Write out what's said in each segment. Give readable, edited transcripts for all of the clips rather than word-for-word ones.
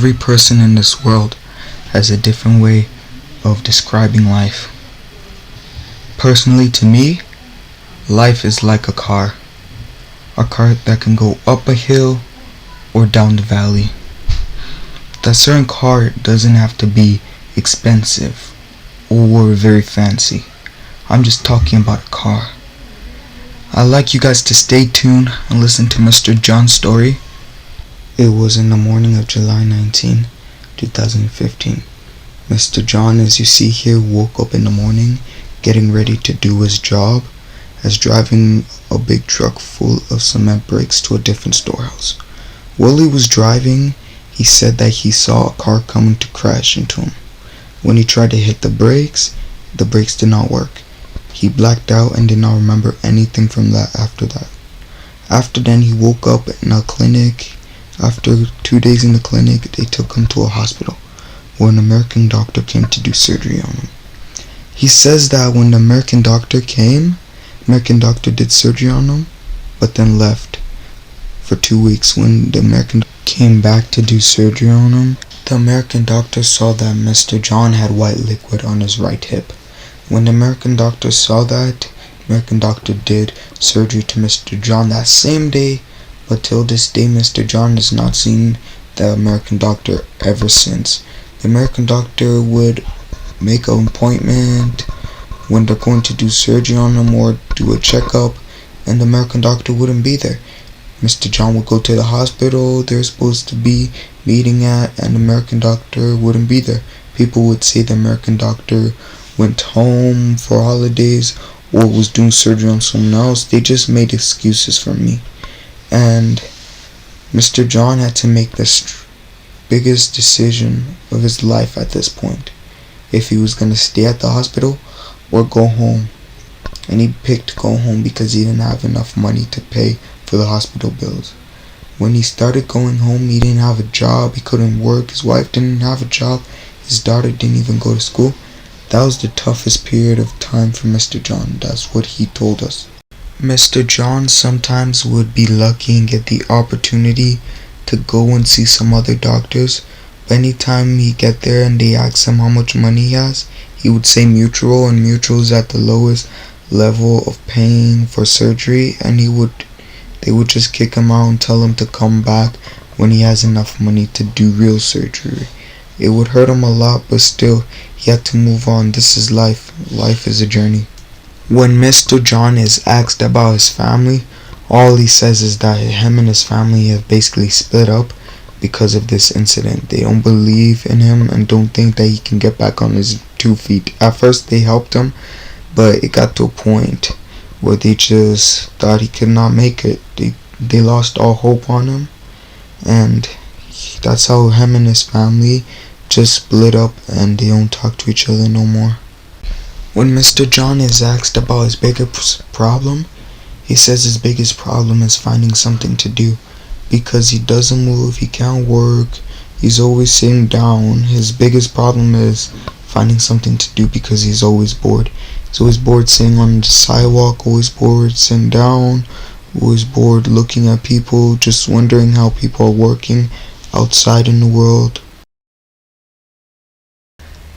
Every person in this world has a different way of describing life. Personally, to me, life is like a car that can go up a hill or down the valley. That certain car doesn't have to be expensive or very fancy. I'm just talking about a car. I'd like you guys to stay tuned and listen to Mr. John's story. It was in the morning of July 19, 2015. Mr. John, as you see here, woke up in the morning getting ready to do his job as driving a big truck full of cement bricks to a different storehouse. While he was driving, he said that he saw a car coming to crash into him. When he tried to hit the brakes did not work. He blacked out and did not remember anything from that after that. After then, he woke up in a clinic. After 2 days in the clinic, they took him to a hospital where an American doctor came to do surgery on him. He says that when the American doctor did surgery on him, but then left for 2 weeks. When the American came back to do surgery on him, the American doctor saw that Mr. John had white liquid on his right hip. When the American doctor saw that, the American doctor did surgery to Mr. John that same day, but till this day Mr. John has not seen the American doctor ever since. The American doctor would make an appointment when they're going to do surgery on him or do a checkup, and the American doctor wouldn't be there. Mr. John would go to the hospital they're supposed to be meeting at, and the American doctor wouldn't be there. People would say the American doctor went home for holidays or was doing surgery on someone else. They just made excuses for me. And Mr. John had to make the biggest decision of his life at this point, if he was going to stay at the hospital or go home. And he picked go home because he didn't have enough money to pay for the hospital bills. When he started going home, he didn't have a job, he couldn't work, his wife didn't have a job, his daughter didn't even go to school. That was the toughest period of time for Mr. John. That's what he told us. Mr. John sometimes would be lucky and get the opportunity to go and see some other doctors, but anytime he get there and they ask him how much money he has, he would say Mutual, and Mutual is at the lowest level of paying for surgery, and they would just kick him out and tell him to come back when he has enough money to do real surgery. It would hurt him a lot, but still, he had to move on. This is life. Life is a journey. When Mr. John is asked about his family, all he says is that him and his family have basically split up because of this incident. They don't believe in him and don't think that he can get back on his 2 feet. At first they helped him, but it got to a point where they just thought he could not make it. They lost all hope on him, and that's how him and his family just split up and they don't talk to each other no more. When Mr. John is asked about his biggest problem, he says his biggest problem is finding something to do, because he doesn't move, he can't work, he's always sitting down. His biggest problem is finding something to do because he's always bored. He's always bored sitting on the sidewalk, always bored sitting down, always bored looking at people, just wondering how people are working outside in the world.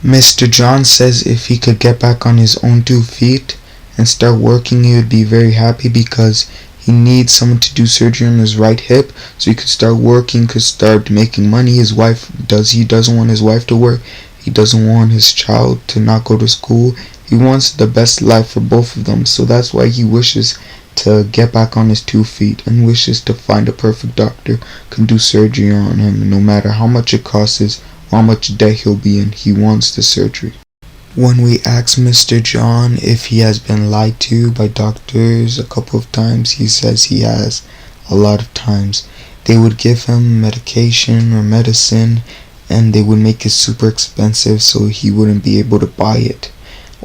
Mr. John says if he could get back on his own 2 feet and start working, he would be very happy, because he needs someone to do surgery on his right hip so he could start working, could start making money. He doesn't want his wife to work. He doesn't want his child to not go to school. He wants the best life for both of them, so that's why he wishes to get back on his 2 feet and wishes to find a perfect doctor who can do surgery on him, no matter how much it costs, how much debt he'll be in. He wants the surgery. When we ask Mr. John if he has been lied to by doctors a couple of times, he says he has a lot of times. They would give him medication or medicine and they would make it super expensive so he wouldn't be able to buy it.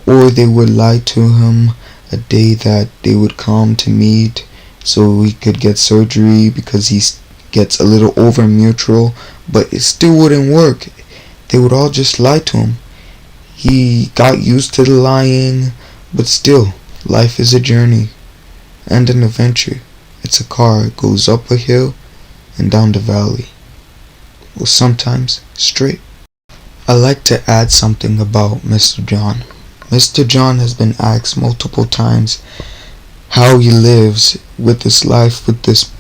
Or they would lie to him a day that they would come to meet so he could get surgery because he gets a little over Mutual, but it still wouldn't work. They would all just lie to him. He got used to the lying, but still, life is a journey and an adventure. It's a car. It goes up a hill and down the valley. or sometimes straight. I like to add something about Mr. John. Mr. John has been asked multiple times how he lives with this life, with this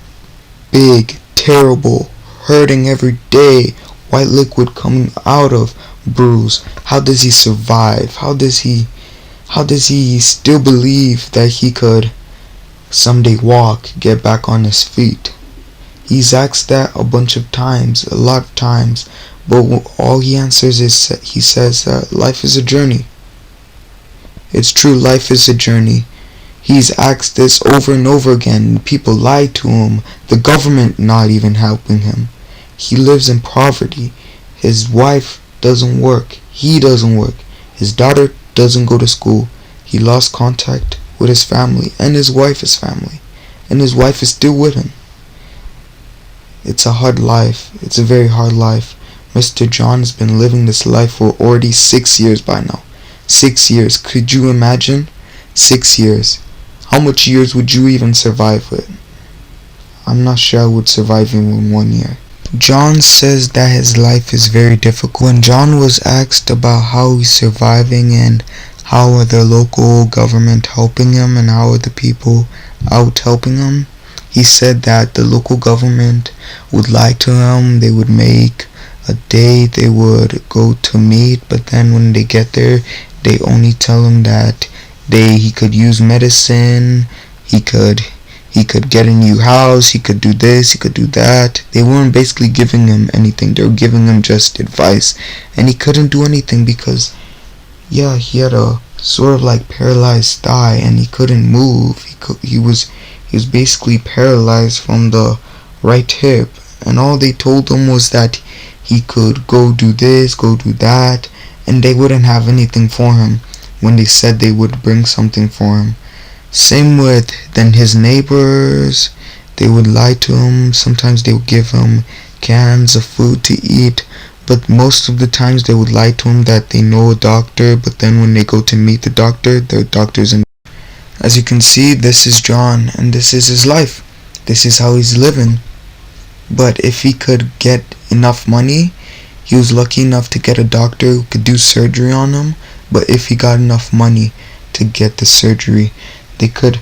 big, terrible, hurting every day, white liquid coming out of bruise. How does he survive? How does he still believe that he could someday walk, get back on his feet? He's asked that a bunch of times, a lot of times, but all he answers is he says that life is a journey. It's true, life is a journey. He's asked this over and over again. People lie to him. The government not even helping him. He lives in poverty. His wife doesn't work. He doesn't work. His daughter doesn't go to school. He lost contact with his family and his wife's family. And his wife is still with him. It's a hard life. It's a very hard life. Mr. John has been living this life for already 6 years by now. 6 years. Could you imagine? 6 years. How much years would you even survive with? I'm not sure I would survive even 1 year. John says that his life is very difficult. When John was asked about how he's surviving and how are the local government helping him and how are the people out helping him, he said that the local government would lie to him. They would make a day they would go to meet, but then when they get there, they only tell him that he could use medicine, he could get a new house, he could do this, he could do that. They weren't basically giving him anything. They were giving him just advice, and he couldn't do anything because he had a sort of like paralyzed thigh and he couldn't move. He was basically paralyzed from the right hip, and all they told him was that he could go do this, go do that, and they wouldn't have anything for him when they said they would bring something for him. Same with then his neighbors. They would lie to him. Sometimes they would give him cans of food to eat, but most of the times they would lie to him that they know a doctor, but then when they go to meet the doctor's in. As you can see, this is John and this is his life. This is how he's living. But if he could get enough money, he was lucky enough to get a doctor who could do surgery on him. But if he got enough money to get the surgery, they could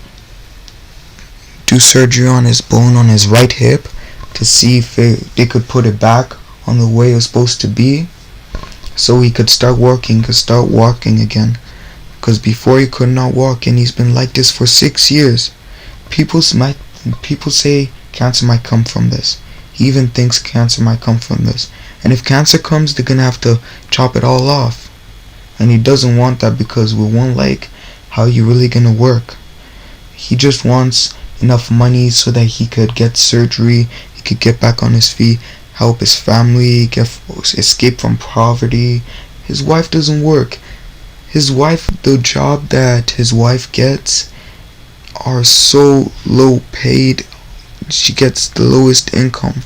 do surgery on his bone on his right hip to see if they could put it back on the way it was supposed to be, so he could start walking again. Because before he could not walk, and he's been like this for 6 years. People say cancer might come from this. He even thinks cancer might come from this. And if cancer comes, they're gonna have to chop it all off. And he doesn't want that, because with one leg, how are you really gonna work? He just wants enough money so that he could get surgery, he could get back on his feet, help his family, escape from poverty. His wife doesn't work. The job that his wife gets are so low paid. She gets the lowest income.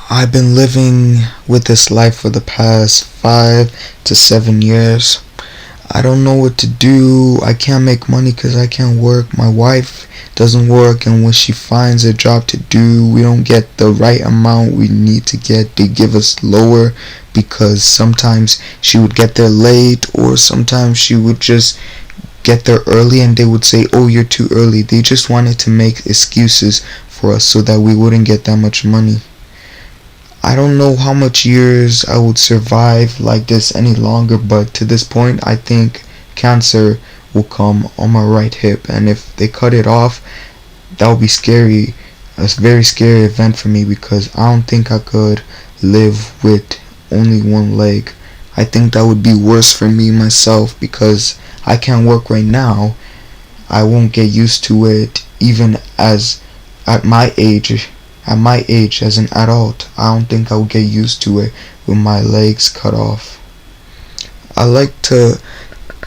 I've been living with this life for the past 5 to 7 years. I don't know what to do. I can't make money because I can't work. My wife doesn't work, and when she finds a job to do, we don't get the right amount we need to get. They give us lower because sometimes she would get there late, or sometimes she would just get there early and they would say, oh, you're too early. They just wanted to make excuses for us so that we wouldn't get that much money. I don't know how much years I would survive like this any longer, but to this point I think cancer will come on my right hip, and if they cut it off, that would be scary. A very scary event for me, because I don't think I could live with only one leg. I think that would be worse for me myself, because I can't work right now. I won't get used to it even as at my age as an adult. I don't think I will get used to it with my legs cut off. I like to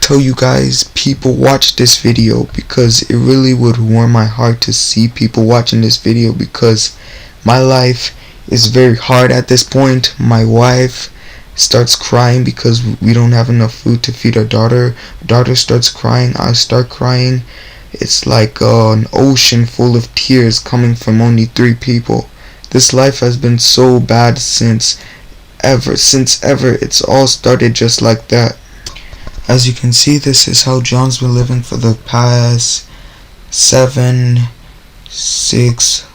tell you guys, people, watch this video, because it really would warm my heart to see people watching this video, because my life is very hard at this point. My wife starts crying because we don't have enough food to feed our daughter. Daughter starts crying, I start crying. It's like an ocean full of tears coming from only 3 people. This life has been so bad since ever. It's all started just like that. As you can see, this is how John's been living for the past 7, 6,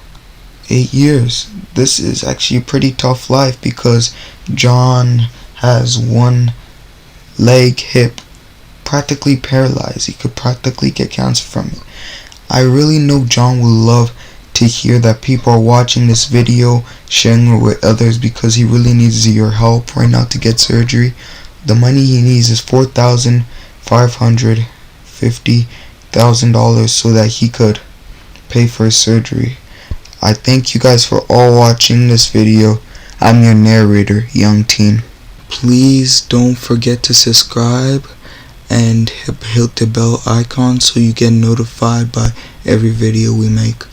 8 years. This is actually a pretty tough life because John has one leg, hip, practically paralyzed. He could practically get cancer from it. I really know John will love to hear that people are watching this video, sharing it with others, because he really needs your help right now to get surgery. The money he needs is $4,550,000 so that he could pay for his surgery. I thank you guys for all watching this video. I'm your narrator, Young Teen. Please don't forget to subscribe and hit the bell icon so you get notified by every video we make.